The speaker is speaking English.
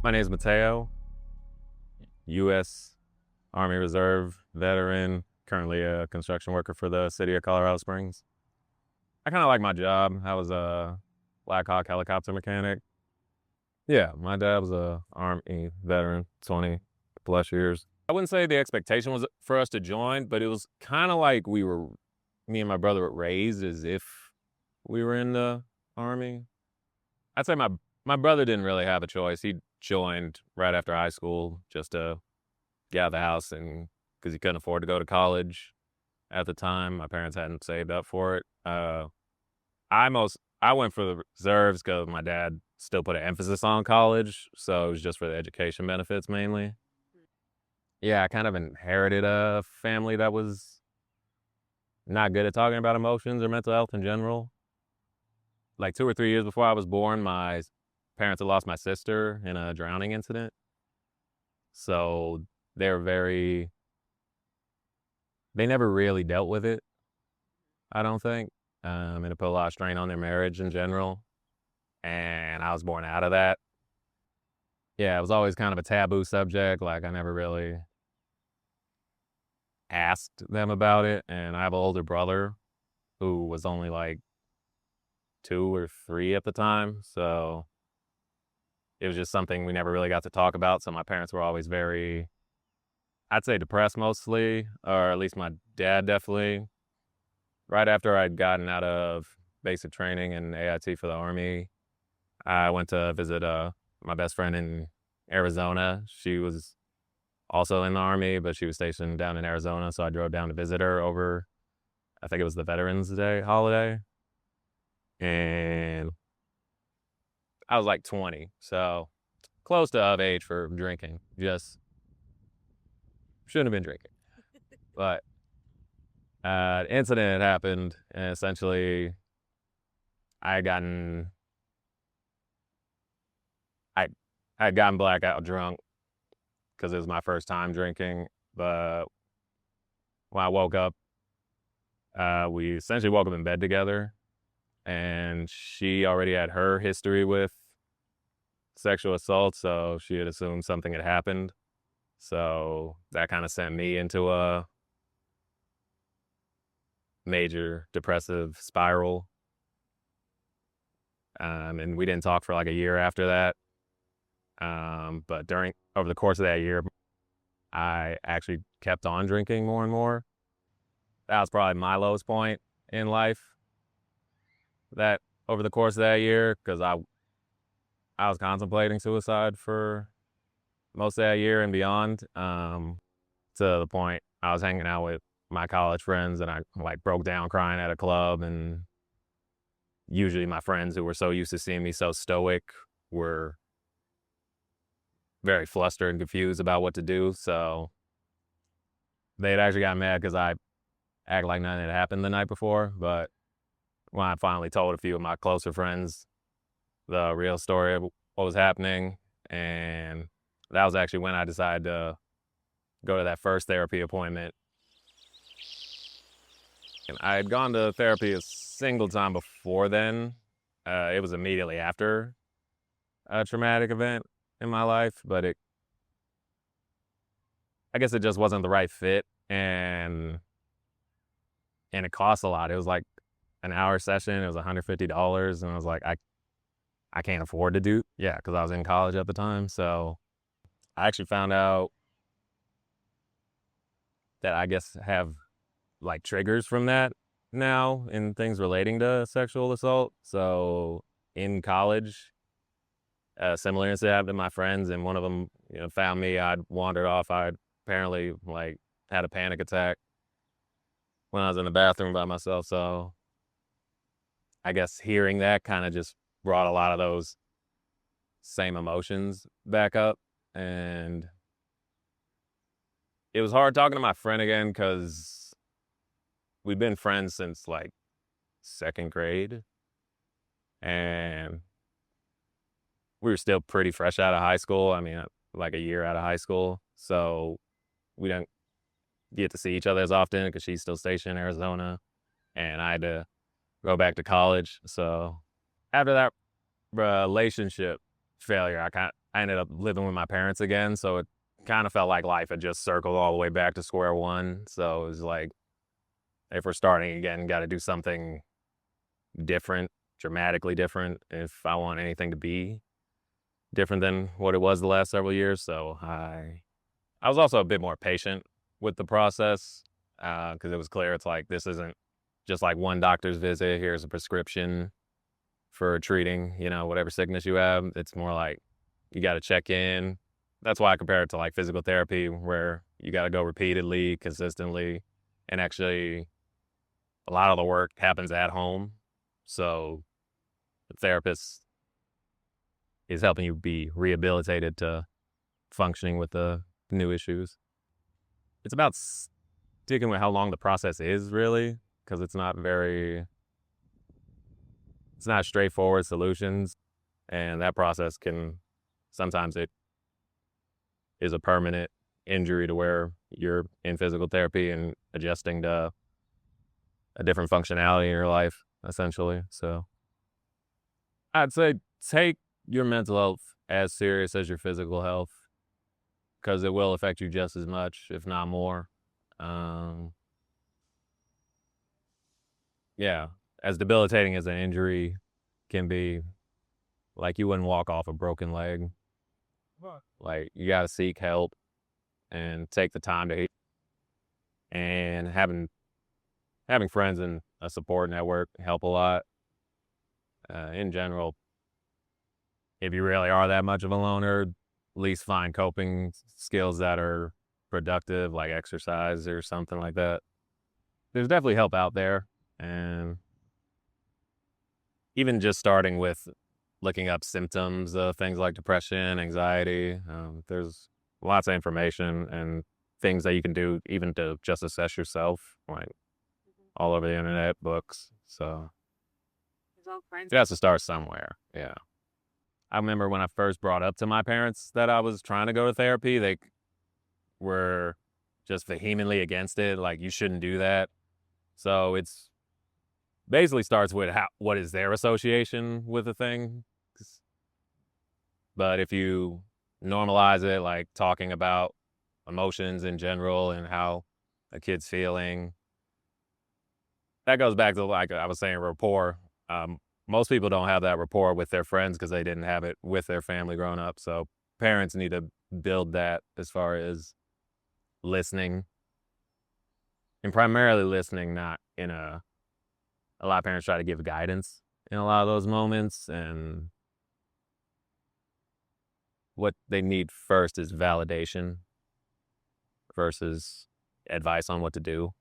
My name is Mateo, U.S. Army Reserve veteran, currently a construction worker for the city of Colorado Springs. I kind of like my job. I was a Black Hawk helicopter mechanic. Yeah, my dad was a Army veteran, 20 plus years. I wouldn't say the expectation was for us to join, but it was kind of like me and my brother were raised as if we were in the Army. I'd say my brother didn't really have a choice. He joined right after high school just to get out of the house, and because he couldn't afford to go to college at the time. My parents hadn't saved up for it. I went for the reserves because my dad still put an emphasis on college, so it was just for the education benefits mainly. Yeah, I kind of inherited a family that was not good at talking about emotions or mental health in general. Like 2 or 3 years before I was born, my parents had lost my sister in a drowning incident. So they were they never really dealt with it, I don't think. And it put a lot of strain on their marriage in general. And I was born out of that. Yeah, it was always kind of a taboo subject. Like, I never really asked them about it. And I have an older brother who was only like 2 or 3 at the time. So it was just something we never really got to talk about. So my parents were always very, I'd say, depressed mostly, or at least my dad definitely. Right after I'd gotten out of basic training and AIT for the Army, I went to visit my best friend in Arizona. She was also in the Army, but she was stationed down in Arizona, so I drove down to visit her over, I think it was the Veterans Day holiday. And I was like 20, so close to of age for drinking. Just shouldn't have been drinking. But incident happened, and essentially I had gotten I I had gotten blackout drunk because it was my first time drinking. But when I woke up, we essentially woke up in bed together, and she already had her history with sexual assault, so she had assumed something had happened. So that kind of sent me into a major depressive spiral. And we didn't talk for like a year after that. But over the course of that year, I actually kept on drinking more and more. That was probably my lowest point in life. That over the course of that year, because I was contemplating suicide for most of that year and beyond. To the point I was hanging out with my college friends, and I like broke down crying at a club, and usually my friends who were so used to seeing me so stoic were very flustered and confused about what to do. So they'd actually got mad because I act like nothing had happened the night before. But when I finally told a few of my closer friends the real story of what was happening, and that was actually when I decided to go to that first therapy appointment. And I had gone to therapy a single time before then. It was immediately after a traumatic event in my life, but I guess it just wasn't the right fit, and it cost a lot. It was like an hour session. It was $150, and I was like, I can't afford to do, yeah, because I was in college at the time. So I actually found out that I guess have like triggers from that now in things relating to sexual assault. So in college, a similar incident happened to my friends, and one of them, found me. I'd wandered off. I'd apparently like had a panic attack when I was in the bathroom by myself. So I guess hearing that kind of just brought a lot of those same emotions back up. And it was hard talking to my friend again because we'd been friends since like second grade, and we were still pretty fresh out of high school. I mean, like a year out of high school. So we don't get to see each other as often because she's still stationed in Arizona, and I had to go back to college. So after that relationship failure, I ended up living with my parents again, so it kind of felt like life had just circled all the way back to square one. So it was like, if we're starting again, got to do something different, dramatically different, if I want anything to be different than what it was the last several years. So I was also a bit more patient with the process, because it was clear it's like, this isn't just like one doctor's visit. Here's a prescription for treating, whatever sickness you have. It's more like you got to check in. That's why I compare it to like physical therapy, where you got to go repeatedly, consistently, and actually a lot of the work happens at home. So the therapist is helping you be rehabilitated to functioning with the new issues. It's about sticking with how long the process is, really, because it's not straightforward solutions. And that process sometimes it is a permanent injury to where you're in physical therapy and adjusting to a different functionality in your life, essentially. So I'd say take your mental health as serious as your physical health, because it will affect you just as much, if not more. Yeah, as debilitating as an injury can be, like, you wouldn't walk off a broken leg. Like, you got to seek help and take the time to heal. And having friends and a support network help a lot. In general, if you really are that much of a loner, at least find coping skills that are productive, like exercise or something like that. There's definitely help out there. And even just starting with looking up symptoms of things like depression, anxiety, there's lots of information and things that you can do even to just assess yourself, like all over the internet, books. So you have to start somewhere. Yeah. I remember when I first brought up to my parents that I was trying to go to therapy, they were just vehemently against it. Like, you shouldn't do that. So it's basically starts with what is their association with the thing. But if you normalize it, like talking about emotions in general and how a kid's feeling, that goes back to, like I was saying, rapport. Most people don't have that rapport with their friends because they didn't have it with their family growing up. So parents need to build that as far as listening, and primarily listening, not in a lot of parents try to give guidance in a lot of those moments, and what they need first is validation versus advice on what to do.